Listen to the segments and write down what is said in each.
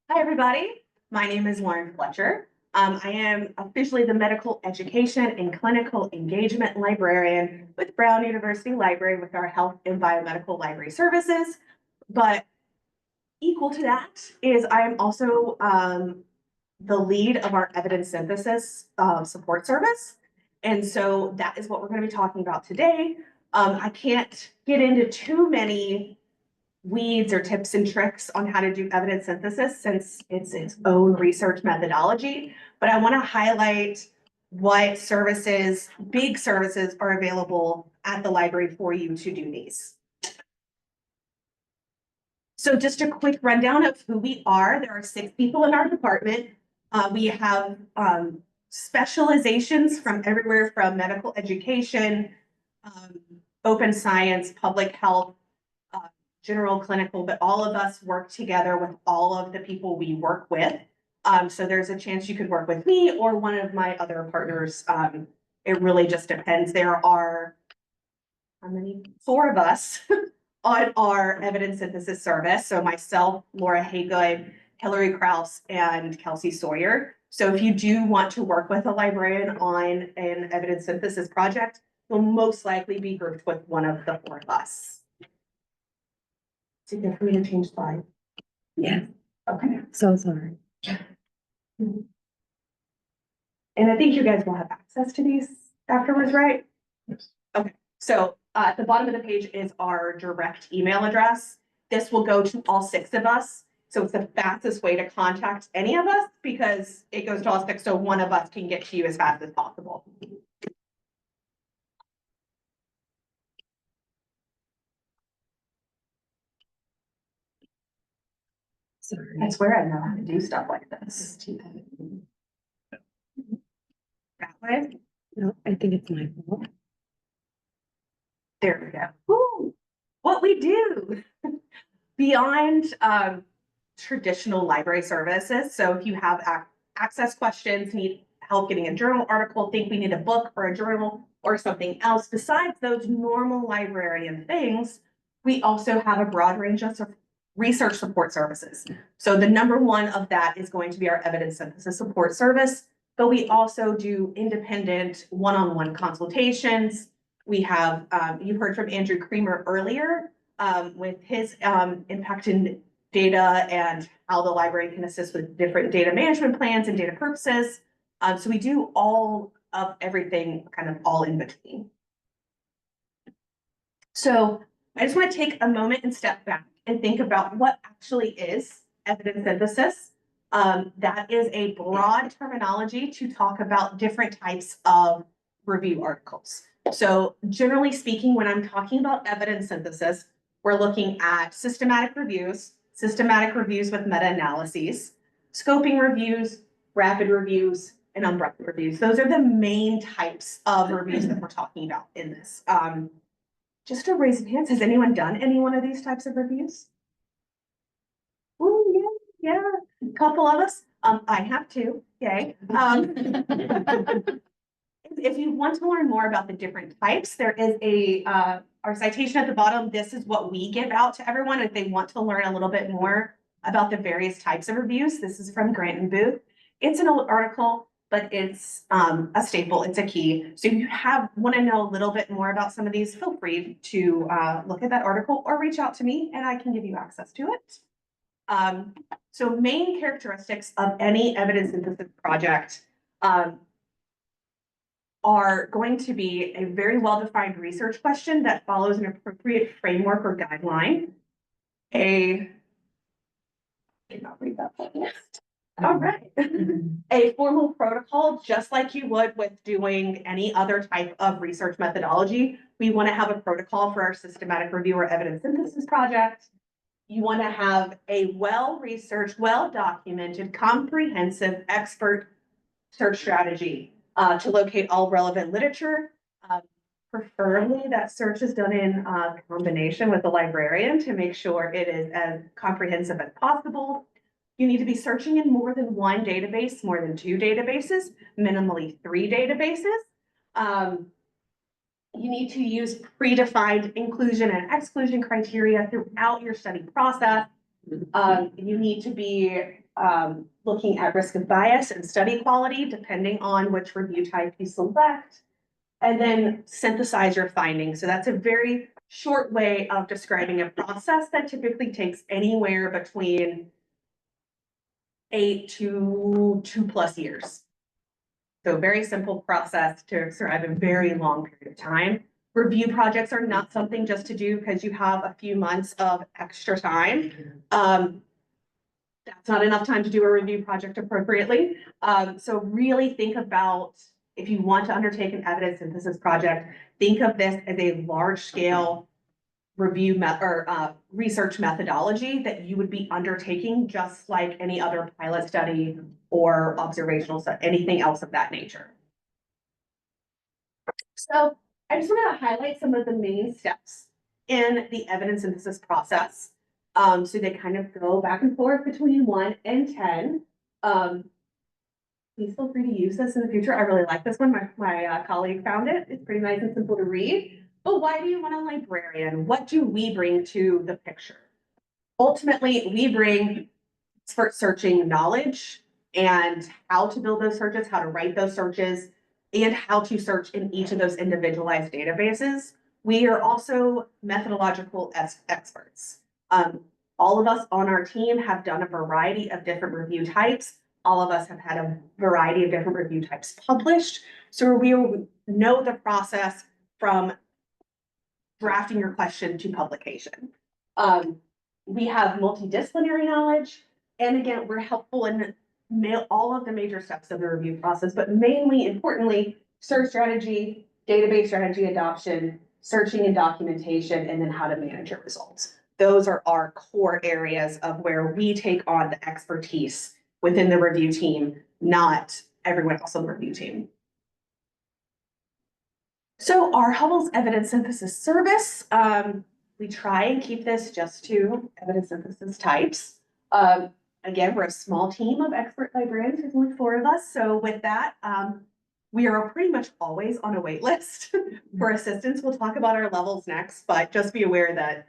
Hi, everybody. My name is Lauren Fletcher. I am officially the Medical Education and Clinical Engagement Librarian with Brown University Library with our Health and Biomedical Library Services. But equal to that is I am also the lead of our evidence synthesis support service. And so that is what we're going to be talking about today. I can't get into too many weeds or tips and tricks on how to do evidence synthesis since it's its own research methodology. But I want to highlight what services, big services, are available at the library for you to do these. So just a quick rundown of who we are. There are 6 people in our department. We have specializations from everywhere from medical education, open science, public health, general clinical, but all of us work together with all of the people we work with. So there's a chance you could work with me or one of my other partners. It really just depends. There are, how many? 4 of us on our evidence synthesis service. So myself, Laura Haygood, Hillary Krause, and Kelsey Sawyer. So if you do want to work with a librarian on an evidence synthesis project, you'll most likely be grouped with one of the 4 of us. Is it good for me to change slide? Yes. Okay. So sorry. And I think you guys will have access to these afterwards, right? Yes. Okay, so at the bottom of the page is our direct email address. This will go to all 6 of us. So it's the fastest way to contact any of us because it goes to all 6, so one of us can get to you as fast as possible. Sorry. I swear I know how to do stuff like this. That way. No, I think it's my fault. There we go. Woo! What we do beyond traditional library services. So if you have access questions, need help getting a journal article, think we need a book or a journal or something else, besides those normal librarian things, we also have a broad range of research support services. So the number one of that is going to be our evidence synthesis support service, but we also do independent one-on-one consultations. We have, you heard from Andrew Creamer earlier with his impact in data and how the library can assist with different data management plans and data purposes. So we do all of everything kind of all in between. So I just want to take a moment and step back and think about what actually is evidence synthesis. That is a broad terminology to talk about different types of review articles. So generally speaking, when I'm talking about evidence synthesis, we're looking at systematic reviews with meta-analyses, scoping reviews, rapid reviews, and umbrella reviews. Those are the main types of reviews that we're talking about in this. Just a raise of hands, has anyone done any one of these types of reviews? Oh, yeah, a couple of us. I have too, yay. If you want to learn more about the different types, there is our citation at the bottom. This is what we give out to everyone if they want to learn a little bit more about the various types of reviews. This is from Grant and Booth. It's an old article, but it's a staple, it's a key. So if you want to know a little bit more about some of these, feel free to look at that article or reach out to me and I can give you access to it. So main characteristics of any evidence synthesis project are going to be a very well-defined research question that follows an appropriate framework or guideline. I did not read that list. All right. A formal protocol, just like you would with doing any other type of research methodology. We want to have a protocol for our systematic review or evidence synthesis project. You want to have a well-researched, well-documented, comprehensive expert search strategy to locate all relevant literature. Preferably that search is done in combination with the librarian to make sure it is as comprehensive as possible. You need to be searching in more than one database, more than 2 databases, minimally 3 databases. You need to use predefined inclusion and exclusion criteria throughout your study process. You need to be looking at risk of bias and study quality, depending on which review type you select, and then synthesize your findings. So that's a very short way of describing a process that typically takes anywhere between 8 to 2+ years. So very simple process to survive a very long period of time. Review projects are not something just to do because you have a few months of extra time. That's not enough time to do a review project appropriately. So really think about, if you want to undertake an evidence synthesis project, think of this as a large scale review research methodology that you would be undertaking just like any other pilot study or observational study, anything else of that nature. So I just want to highlight some of the main steps in the evidence synthesis process. So they kind of go back and forth between 1 and 10. Please feel free to use this in the future. I really like this one. My colleague found it. It's pretty nice and simple to read. But why do you want a librarian? What do we bring to the picture? Ultimately, we bring expert searching knowledge and how to build those searches, how to write those searches, and how to search in each of those individualized databases. We are also methodological experts. All of us on our team have done a variety of different review types. All of us have had a variety of different review types published. So we know the process from drafting your question to publication. We have multidisciplinary knowledge. And again, we're helpful in all of the major steps of the review process, but mainly importantly, search strategy, database strategy adoption, searching and documentation, and then how to manage your results. Those are our core areas of where we take on the expertise within the review team, not everyone else on the review team. So our Hubble's evidence synthesis service, we try and keep this just to evidence synthesis types. Again, we're a small team of expert librarians. There's only 4 of us. So with that, we are pretty much always on a wait list for assistance. We'll talk about our levels next, but just be aware that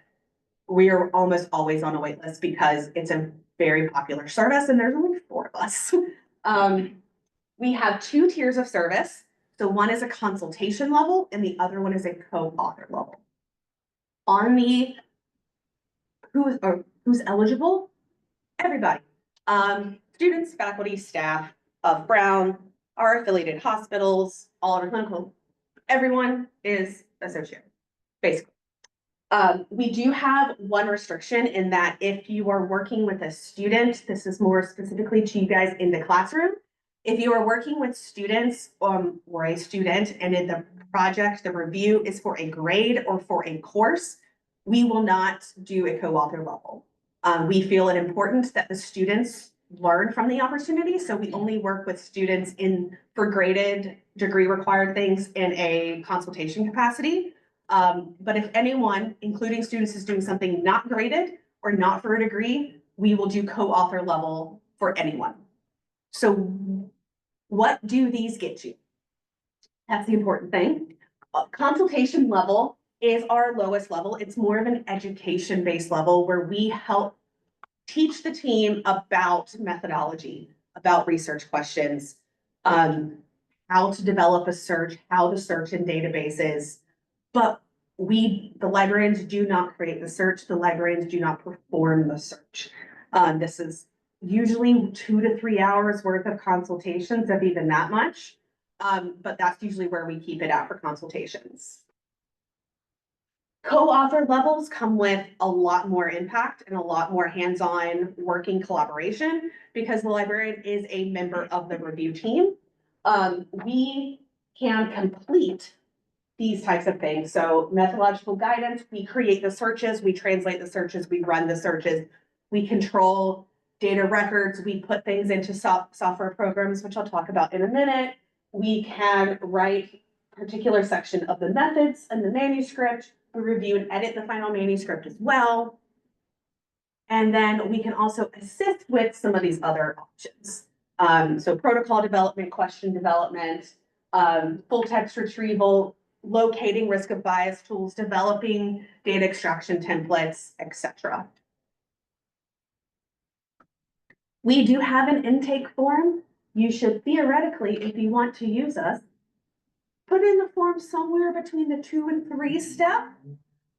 we are almost always on a wait list because it's a very popular service and there's only 4 of us. We have 2 tiers of service. So one is a consultation level and the other one is a co-author level. On the who's eligible, everybody. Students, faculty, staff of Brown, our affiliated hospitals, all of our clinical, everyone is associated, basically. We do have one restriction in that if you are working with a student, this is more specifically to you guys in the classroom. If you are working with students or a student and in the project, the review is for a grade or for a course, we will not do a co-author level. We feel it important that the students learn from the opportunity. So we only work with students for graded degree required things in a consultation capacity. But if anyone, including students, is doing something not graded or not for a degree, we will do co-author level for anyone. So what do these get you? That's the important thing. Consultation level is our lowest level. It's more of an education-based level where we help teach the team about methodology, about research questions, how to develop a search, how to search in databases. But the librarians do not create the search. The librarians do not perform the search. This is usually 2 to 3 hours worth of consultations, if even that much. But that's usually where we keep it at for consultations. Co-author levels come with a lot more impact and a lot more hands-on working collaboration because the librarian is a member of the review team. We can complete these types of things. So methodological guidance, we create the searches, we translate the searches, we run the searches, we control data records, we put things into software programs, which I'll talk about in a minute. We can write a particular section of the methods and the manuscript. We review and edit the final manuscript as well. And then we can also assist with some of these other options. So protocol development, question development, full text retrieval, locating risk of bias tools, developing data extraction templates, etc. We do have an intake form. You should theoretically, if you want to use us, put in the form somewhere between the 2 and 3 step.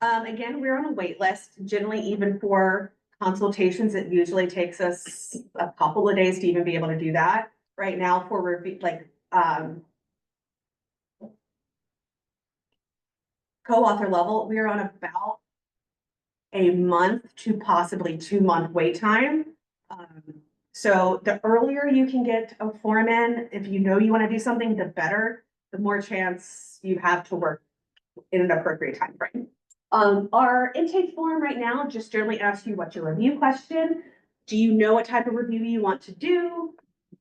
Again, we're on a wait list. Generally, even for consultations, it usually takes us a couple of days to even be able to do that. Right now, for review, like, co-author level, we are on about a month to possibly 2-month wait time. So the earlier you can get a form in, if you know you want to do something, the better, the more chance you have to work in an appropriate time frame. Our intake form right now just generally asks you what's your review question. Do you know what type of review you want to do?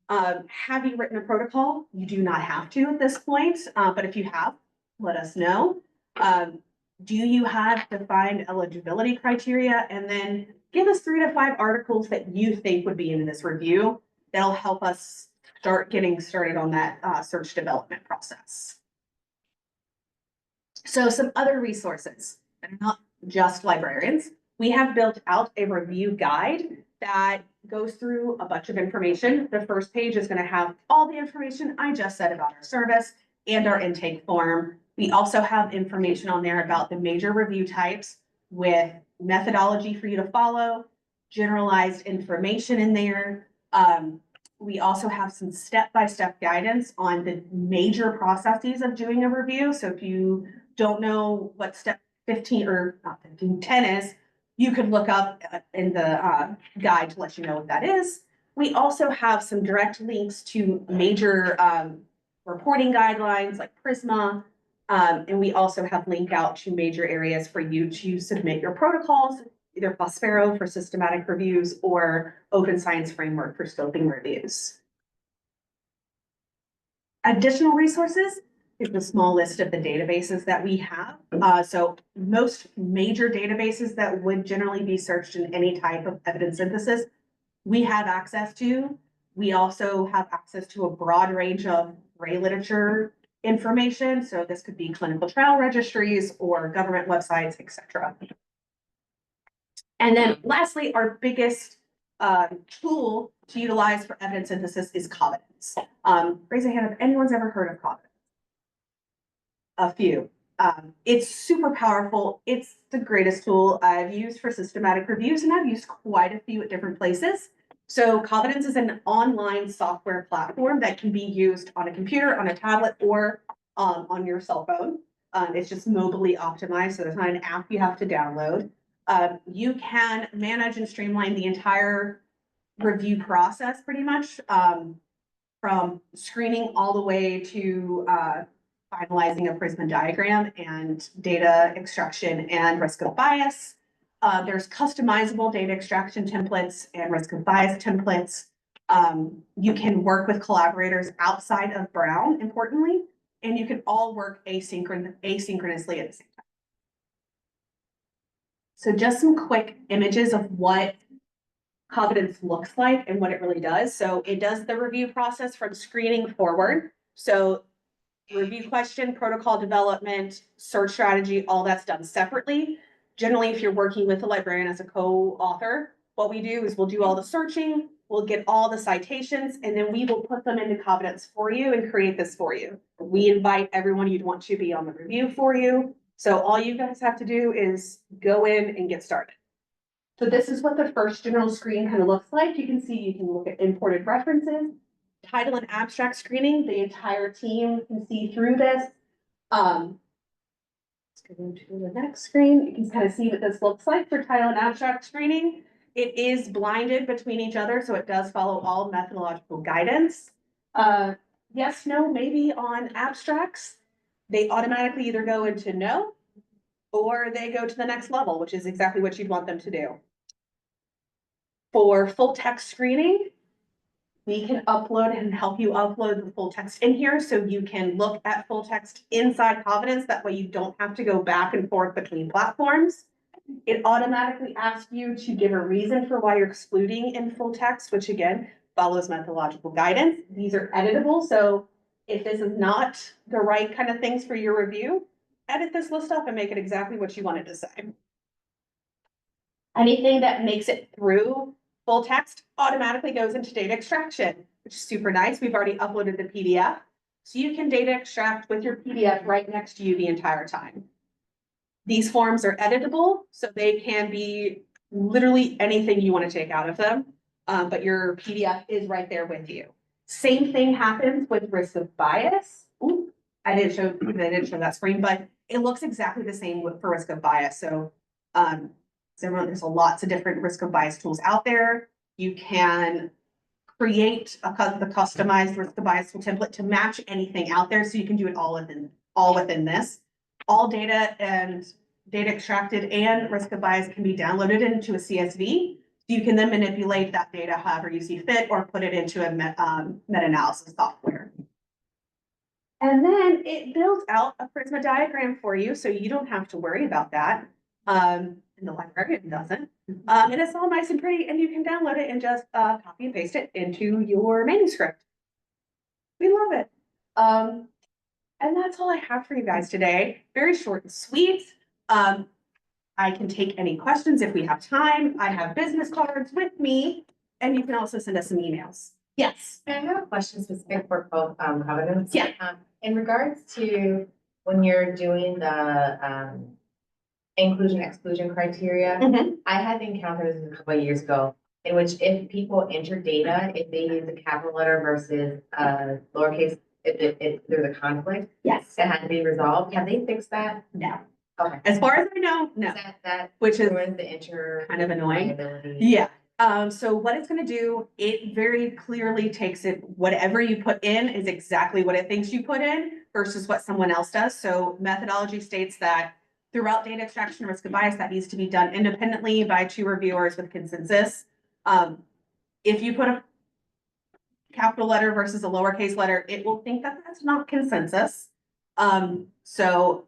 Have you written a protocol? You do not have to at this point, but if you have, let us know. Do you have defined eligibility criteria? And then give us 3 to 5 articles that you think would be in this review. That'll help us start getting started on that search development process. So some other resources that are not just librarians. We have built out a review guide that goes through a bunch of information. The first page is going to have all the information I just said about our service and our intake form. We also have information on there about the major review types with methodology for you to follow, generalized information in there. We also have some step-by-step guidance on the major processes of doing a review. So if you don't know what step 15 or not 15, 10 is, you could look up in the guide to let you know what that is. We also have some direct links to major reporting guidelines like Prisma. And we also have link out to major areas for you to submit your protocols, either Prospero for systematic reviews or Open Science Framework for scoping reviews. Additional resources is the small list of the databases that we have. So most major databases that would generally be searched in any type of evidence synthesis, we have access to. We also have access to a broad range of lay literature information. So this could be clinical trial registries or government websites, etc. And then lastly, our biggest tool to utilize for evidence synthesis is Covenants. Raise a hand if anyone's ever heard of Covenants. A few. It's super powerful. It's the greatest tool I've used for systematic reviews, and I've used quite a few at different places. So Covenants is an online software platform that can be used on a computer, on a tablet, or on your cell phone. It's just mobily optimized, so there's not an app you have to download. You can manage and streamline the entire review process pretty much, from screening all the way to finalizing a Prisma diagram and data extraction and risk of bias. There's customizable data extraction templates and risk of bias templates. You can work with collaborators outside of Brown, importantly, and you can all work asynchronously at the same time. So just some quick images of what Covenants looks like and what it really does. So it does the review process from screening forward. So review question, protocol development, search strategy, all that's done separately. Generally, if you're working with a librarian as a co-author, what we do is we'll do all the searching, we'll get all the citations, and then we will put them into Covenants for you and create this for you. We invite everyone you'd want to be on the review for you. So all you guys have to do is go in and get started. So this is what the first general screen kind of looks like. You can see you can look at imported references, title and abstract screening. The entire team can see through this. Let's go to the next screen. You can kind of see what this looks like for title and abstract screening. It is blinded between each other, so it does follow all methodological guidance. Yes, no, maybe on abstracts, they automatically either go into no, or they go to the next level, which is exactly what you'd want them to do. For full text screening, we can upload and help you upload the full text in here so you can look at full text inside Covenants. That way you don't have to go back and forth between platforms. It automatically asks you to give a reason for why you're excluding in full text, which again follows methodological guidance. These are editable, so if this is not the right kind of things for your review, edit this list up and make it exactly what you wanted to say. Anything that makes it through Full text automatically goes into data extraction, which is super nice. We've already uploaded the PDF. So you can data extract with your PDF right next to you the entire time. These forms are editable, so they can be literally anything you want to take out of them. But your PDF is right there with you. Same thing happens with risk of bias. Ooh, I didn't show that screen, but it looks exactly the same for risk of bias. So, there's lots of different risk of bias tools out there. You can create the customized risk of bias tool template to match anything out there. So you can do it all within this. All data and data extracted and risk of bias can be downloaded into a CSV. You can then manipulate that data however you see fit or put it into a meta-analysis software. And then it builds out a Prisma diagram for you, so you don't have to worry about that. And the librarian doesn't. And it's all nice and pretty, and you can download it and just copy and paste it into your manuscript. We love it. And that's all I have for you guys today. Very short and sweet. I can take any questions if we have time. I have business cards with me, and you can also send us some emails. Yes. I have a question specific for both covenants. Yeah. In regards to when you're doing the inclusion exclusion criteria, Mhm. I had encountered this a couple of years ago in which if people enter data, if they use a capital letter versus lowercase, if there's a conflict, Yes. that had to be resolved. Have they fixed that? No. Okay. As far as I know, no. That Which is ruins the inter kind of annoying. liability. Yeah. So what it's gonna do, it very clearly takes it, whatever you put in is exactly what it thinks you put in versus what someone else does. So methodology states that throughout data extraction risk of bias, that needs to be done independently by 2 reviewers with consensus. If you put a capital letter versus a lowercase letter, it will think that that's not consensus. So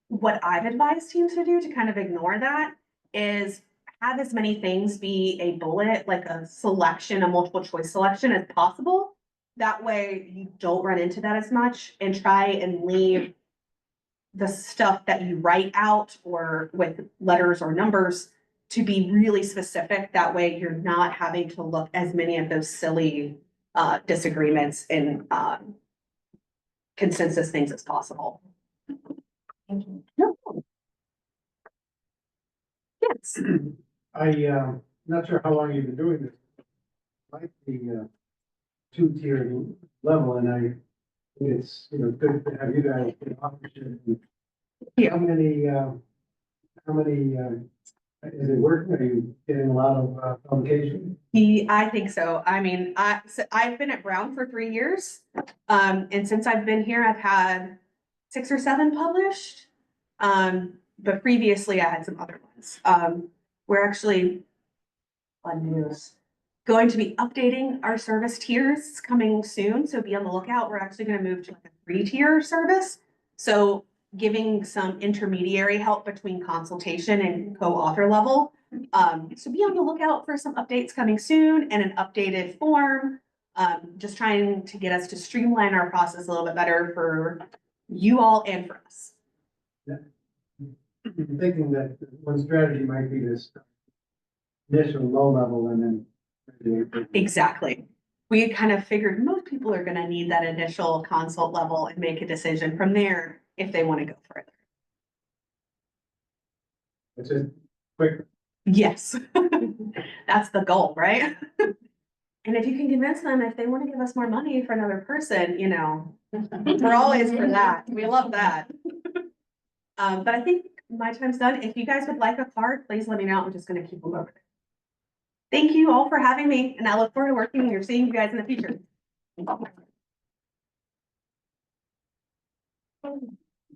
what I've advised teams to do to kind of ignore that is have as many things be a bullet, like a selection, a multiple choice selection as possible. That way you don't run into that as much, and try and leave the stuff that you write out or with letters or numbers to be really specific. That way you're not having to look as many of those silly disagreements and consensus things as possible. Thank you. No. Yes. Not sure how long you've been doing this. Like the 2-tiered level, and I think it's, good to have you guys in office. Yeah. How many, is it working? Are you getting a lot of publication? I think so. I mean, I've been at Brown for 3 years. And since I've been here, I've had 6 or 7 published. But previously I had some other ones. We're actually, fun news, going to be updating our service tiers coming soon. So be on the lookout. We're actually going to move to like a 3-tier service. So giving some intermediary help between consultation and co-author level. So be on the lookout for some updates coming soon and an updated form. Just trying to get us to streamline our process a little bit better for you all and for us. I'm thinking that one strategy might be this initial low level and then. Exactly. We kind of figured most people are going to need that initial consult level and make a decision from there if they want to go further. It's just quick. Yes, that's the goal, right? And if you can convince them, if they want to give us more money for another person, we're always for that. We love that. But I think my time's done. If you guys would like a card, please let me know. I'm just going to keep them over. Thank you all for having me, and I look forward to working or seeing you guys in the future.